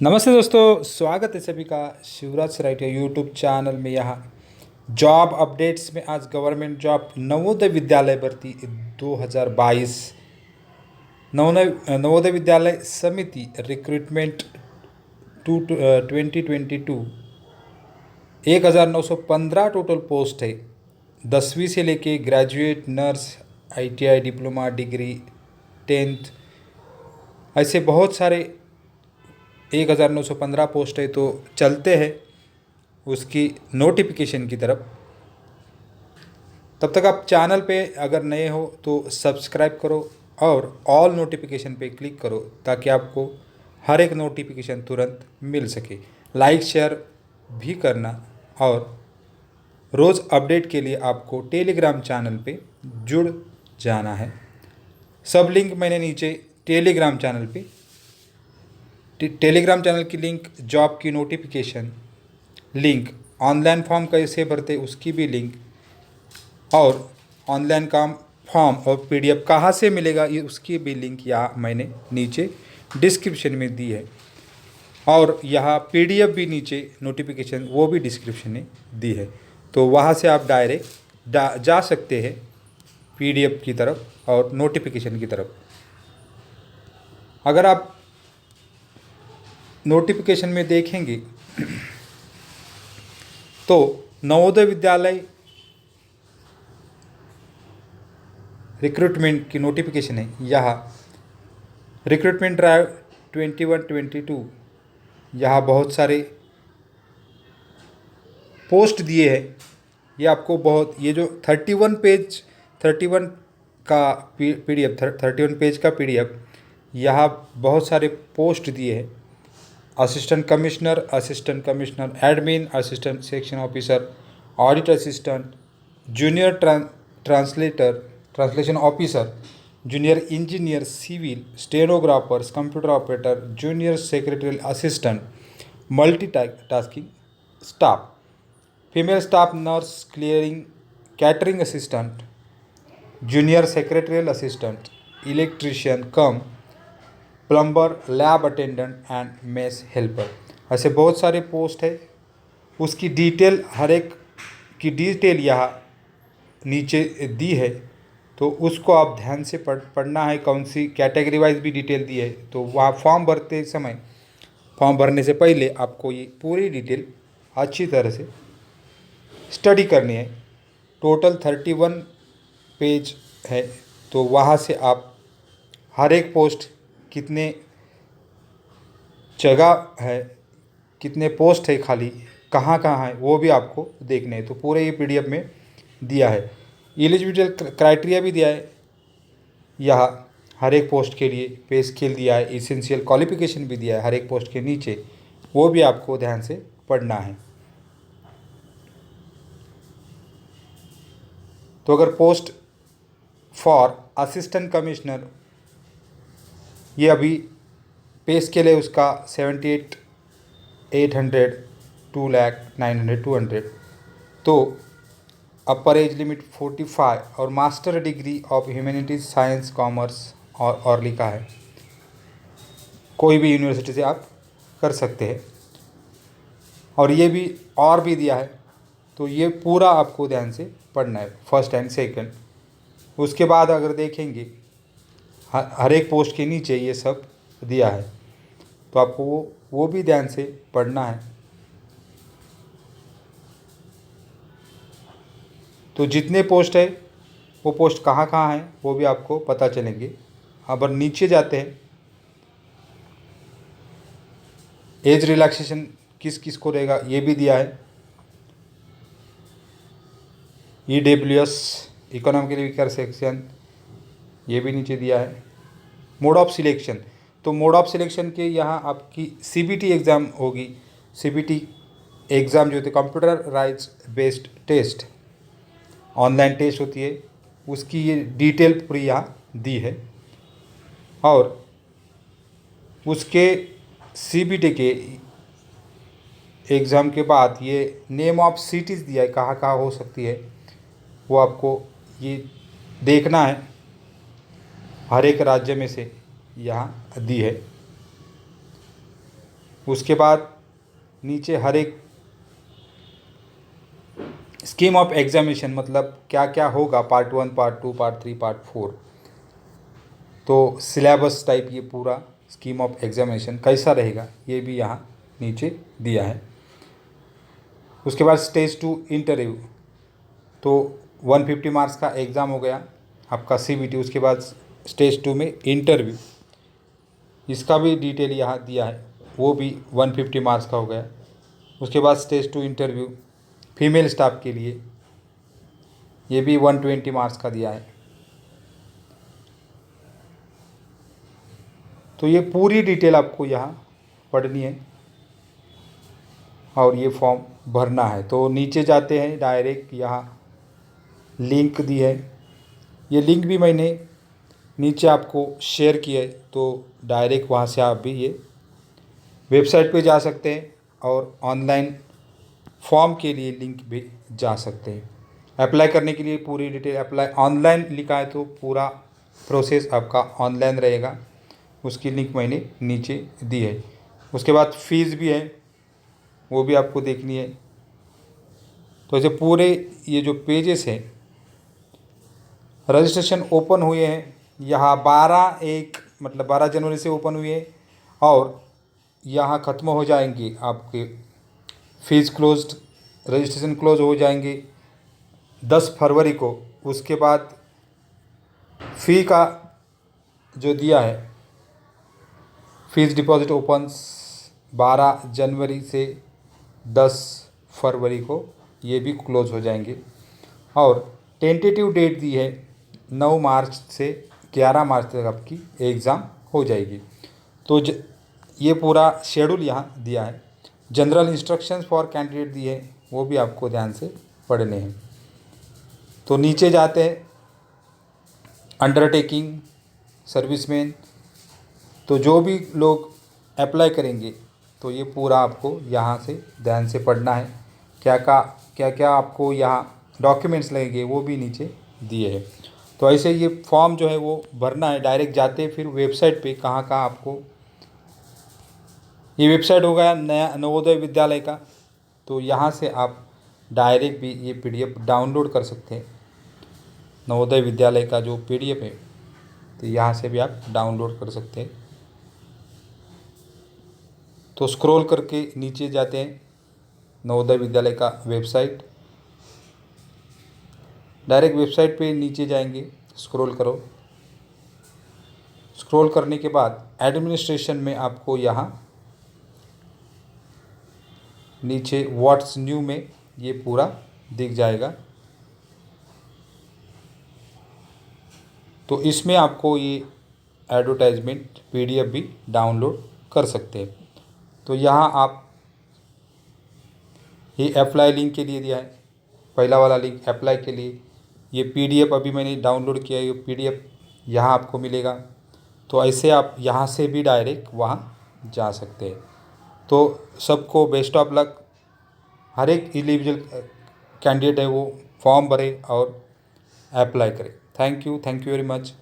नमस्ते दोस्तों, स्वागत है सभी का शिवराज सराइटिया यूट्यूब चैनल में। यहाँ जॉब अपडेट्स में आज गवर्नमेंट जॉब नवोदय विद्यालय भर्ती 2022 नवोदय विद्यालय समिति रिक्रूटमेंट 2022 1915 टोटल पोस्ट है। 10वीं से लेके graduate, nurse, ITI, diploma, degree, 10th, ऐसे बहुत सारे 1915 पोस्ट है। तो चलते हैं उसकी नोटिफिकेशन की तरफ। तब तक आप चैनल पे अगर नए हो तो सब्सक्राइब करो और ऑल नोटिफिकेशन पे क्लिक करो ताकि आपको हर एक नोटिफिकेशन तुरंत मिल सके। लाइक शेयर भी करना और रोज़ अपडेट के लिए आपको टेलीग्राम चैनल पे जुड़ जाना है। सब लिंक मैंने नीचे टेलीग्राम चैनल पे टेलीग्राम चैनल की लिंक, जॉब की नोटिफिकेशन लिंक, ऑनलाइन फॉर्म कैसे भरते उसकी भी लिंक और ऑनलाइन काम फॉर्म और PDF कहाँ से मिलेगा ये उसकी भी लिंक यहाँ मैंने नीचे डिस्क्रिप्शन में दी है। और यहाँ PDF भी नीचे नोटिफिकेशन वो भी डिस्क्रिप्शन में दी है। तो वहाँ से आप डायरेक्ट जा सकते हैं PDF की तरफ और नोटिफिकेशन की तरफ। अगर आप नोटिफिकेशन में देखेंगे तो नवोदय विद्यालय रिक्रूटमेंट की नोटिफिकेशन है। यहाँ रिक्रूटमेंट ड्राइव 21-22 यहाँ बहुत सारे पोस्ट दिए हैं। ये आपको बहुत ये जो 31 का PDF 31 पेज का PDF यहाँ बहुत सारे पोस्ट दिए हैं। Assistant commissioner, admin, assistant section officer, audit assistant, junior translation officer, junior engineer civil, stenographers, computer operator, junior secretarial assistant, multitasking staff, female staff nurse, clearing catering assistant, junior secretarial assistant, electrician cum plumber, lab attendant and mess helper, ऐसे बहुत सारे post है। उसकी detail हर एक की detail यहाँ नीचे दी है, तो उसको आप ध्यान से पढ़ना है। कौन सी कैटेगरी वाइज भी डिटेल दी है। तो वहाँ फॉर्म भरते समय, फॉर्म भरने से पहले आपको ये पूरी डिटेल अच्छी तरह से स्टडी करनी है। टोटल 31 पेज है। तो वहाँ से आप हर एक पोस्ट कितने जगह है, कितने पोस्ट है खाली, कहाँ कहाँ है, वो भी आपको देखने हैं। तो पूरे ये PDF में दिया है। एलिजिबिलिटी क्राइटेरिया भी दिया है। यहाँ हर एक पोस्ट के लिए पे स्केल दिया है, इसेंशियल क्वालिफिकेशन भी दिया है हर एक पोस्ट के नीचे, वो भी आपको ध्यान से पढ़ना है। तो अगर पोस्ट फॉर असिस्टेंट कमिश्नर ये अभी पे स्केल है उसका 78,800, 2,09,000, 200। तो अपर एज लिमिट 45 और master degree of humanities, science, commerce और लिखा है। कोई भी यूनिवर्सिटी से आप कर सकते हैं। और ये भी और भी दिया है। तो ये पूरा आपको ध्यान से पढ़ना है, फर्स्ट एंड सेकंड। उसके बाद अगर देखेंगे हर एक पोस्ट के नीचे ये सब दिया है, तो आपको वो भी ध्यान से पढ़ना है। तो जितने पोस्ट है वो पोस्ट कहाँ कहाँ है वो भी आपको पता चलेंगे। अब नीचे जाते हैं, एज रिलैक्सेशन किस किस को रहेगा ये भी दिया है। EWS इकोनॉमिकली वीकर सेक्शन ये भी नीचे दिया है। मोड ऑफ सिलेक्शन, तो मोड ऑफ सिलेक्शन के यहाँ आपकी CBT एग्ज़ाम होगी। CBT एग्ज़ाम जो होती है computerise based test, online test होती है, उसकी ये डिटेल पूरी यहाँ दी है। और उसके CBT के एग्ज़ाम के बाद ये नेम ऑफ सिटीज़ दिया है, कहाँ कहाँ हो सकती है वो आपको ये देखना है। हर एक राज्य में से यहाँ दी है। उसके बाद नीचे हर एक स्कीम ऑफ एग्जामिनेशन, मतलब क्या क्या होगा, पार्ट 1, पार्ट 2, पार्ट 3, पार्ट 4, तो सिलेबस टाइप ये पूरा स्कीम ऑफ एग्जामिनेशन कैसा रहेगा ये भी यहाँ नीचे दिया है। उसके बाद स्टेज 2 इंटरव्यू, तो 150 मार्क्स का एग्ज़ाम हो गया आपका CBT। उसके बाद स्टेज 2 में इंटरव्यू, इसका भी डिटेल यहाँ दिया है, वो भी 150 मार्क्स का हो गया। उसके बाद स्टेज 2 इंटरव्यू फीमेल स्टाफ के लिए, ये भी 120 मार्क्स का दिया है। तो ये पूरी डिटेल आपको यहाँ पढ़नी है और ये फॉर्म भरना है। तो नीचे जाते हैं डायरेक्ट, यहाँ लिंक दी है, ये लिंक भी मैंने नीचे आपको शेयर किया है, तो डायरेक्ट वहाँ से आप भी ये वेबसाइट पे जा सकते हैं और ऑनलाइन फॉर्म के लिए लिंक भी जा सकते हैं। अप्लाई करने के लिए पूरी डिटेल, अप्लाई ऑनलाइन लिखा है तो पूरा प्रोसेस आपका ऑनलाइन रहेगा, उसकी लिंक मैंने नीचे दी है। उसके बाद फीस भी है, वो भी आपको देखनी है। तो ऐसे पूरे ये जो पेजेस हैं, रजिस्ट्रेशन ओपन हुए हैं यहाँ 12/1 मतलब 12 जनवरी से ओपन हुए हैं और यहाँ ख़त्म हो जाएंगे आपके फीस क्लोज्ड, रजिस्ट्रेशन क्लोज हो जाएंगे 10 फरवरी को। उसके बाद फ़ी का जो दिया है, फीस डिपॉजिट ओपन 12 जनवरी से 10 फरवरी को, ये भी क्लोज हो जाएंगे। और टेंटेटिव डेट दी है 9 मार्च से 11 मार्च तक आपकी एग्ज़ाम हो जाएगी। तो ये पूरा शेड्यूल यहाँ दिया है। जनरल इंस्ट्रक्शंस फॉर कैंडिडेट दिए हैं, वो भी आपको ध्यान से पढ़ने हैं। तो नीचे जाते हैं अंडरटेकिंग, सर्विसमैन, तो जो भी लोग अप्लाई करेंगे तो ये पूरा आपको यहाँ से ध्यान से पढ़ना है। क्या क्या आपको यहाँ डॉक्यूमेंट्स लगेंगे वो भी नीचे दिए हैं। तो ऐसे ये फॉर्म जो है वो भरना है, डायरेक्ट जाते फिर वेबसाइट पे कहाँ आपको, ये वेबसाइट होगा नया नवोदय विद्यालय का, तो यहाँ से आप डायरेक्ट भी ये PDF डाउनलोड कर सकते हैं। नवोदय विद्यालय का जो PDF है तो यहाँ से भी आप डाउनलोड कर सकते हैं। तो स्क्रॉल करके नीचे जाते हैं नवोदय विद्यालय का वेबसाइट, डायरेक्ट वेबसाइट पे नीचे जाएंगे, स्क्रॉल करो। स्क्रॉल करने के बाद एडमिनिस्ट्रेशन में आपको यहाँ नीचे व्हाट्स न्यू में ये पूरा दिख जाएगा। तो इसमें आपको ये एडवर्टाइजमेंट PDF भी डाउनलोड कर सकते हैं। तो यहाँ आप ये अप्लाई लिंक के लिए दिया है, पहला वाला लिंक अप्लाई के लिए, ये PDF अभी मैंने डाउनलोड किया है, ये PDF यहाँ आपको मिलेगा। तो ऐसे आप यहाँ से भी डायरेक्ट वहाँ जा सकते हैं। तो सबको बेस्ट ऑफ लक। हर एक एलिजिबल कैंडिडेट है वो फॉर्म भरे और अप्लाई करे। Thank you very much.